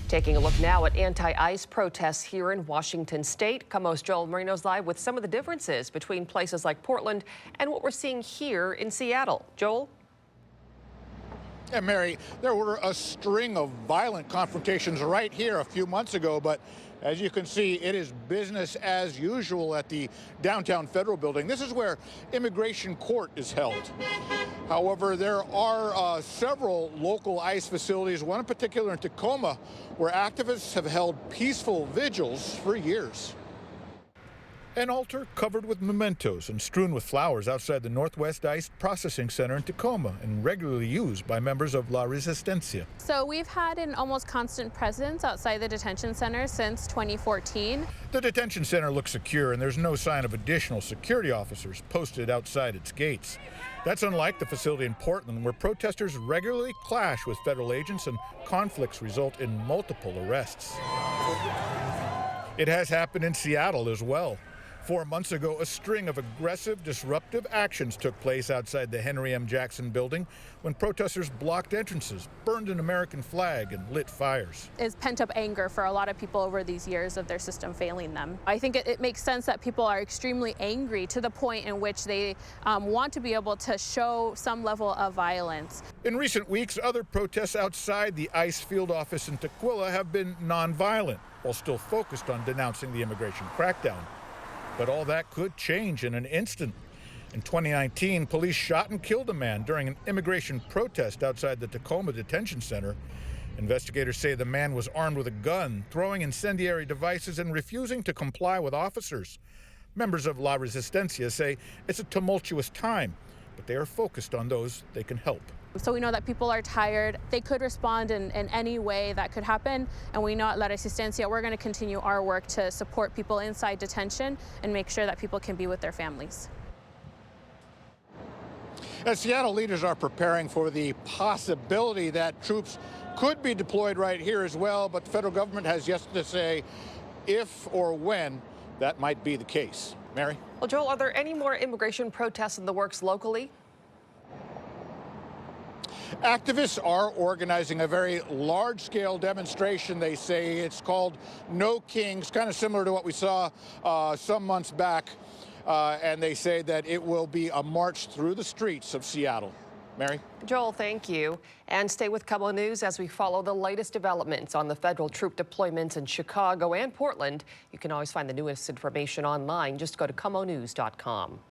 Taking a look now at anti-ICE protests here in Washington state. KOMO's Joel Marino's live with some of the differences between places like Portland and what we're seeing here in Seattle. Joel? Yeah, Mary, there were a string of violent confrontations right here a few months ago, but as you can see, it is business as usual at the downtown Federal Building. This is where immigration court is held. However, there are several local ICE facilities, one in particular in Tacoma, where activists have held peaceful vigils for years. An altar covered with mementos and strewn with flowers outside the Northwest ICE Processing Center in Tacoma and regularly used by members of La Resistencia. So we've had an almost constant presence outside the detention center since 2014. The detention center looks secure and there's no sign of additional security officers posted outside its gates. That's unlike the facility in Portland, where protesters regularly clash with federal agents and conflicts result in multiple arrests. It has happened in Seattle as well. 4 months ago, a string of aggressive, disruptive actions took place outside the Henry M. Jackson building when protesters blocked entrances, burned an American flag, and lit fires. It's pent-up anger for a lot of people over these years of their system failing them. I think it makes sense that people are extremely angry to the point in which they want to be able to show some level of violence. In recent weeks, other protests outside the ICE field office in Tukwila have been nonviolent, while still focused on denouncing the immigration crackdown. But all that could change in an instant. In 2019, police shot and killed a man during an immigration protest outside the Tacoma Detention Center. Investigators say the man was armed with a gun, throwing incendiary devices and refusing to comply with officers. Members of La Resistencia say it's a tumultuous time, but they are focused on those they can help. So we know that people are tired. They could respond in any way that could happen. And we know at La Resistencia, we're going to continue our work to support people inside detention and make sure that people can be with their families. As Seattle leaders are preparing for the possibility that troops could be deployed right here as well, but the federal government has yet to say if or when that might be the case. Mary? Well, Joel, are there any more immigration protests in the works locally? Activists are organizing a very large-scale demonstration. They say it's called No Kings, kind of similar to what we saw some months back. And they say that it will be a march through the streets of Seattle. Mary? Joel, thank you. And stay with KOMO News as we follow the latest developments on the federal troop deployments in Chicago and Portland. You can always find the newest information online. Just go to KOMOnews.com.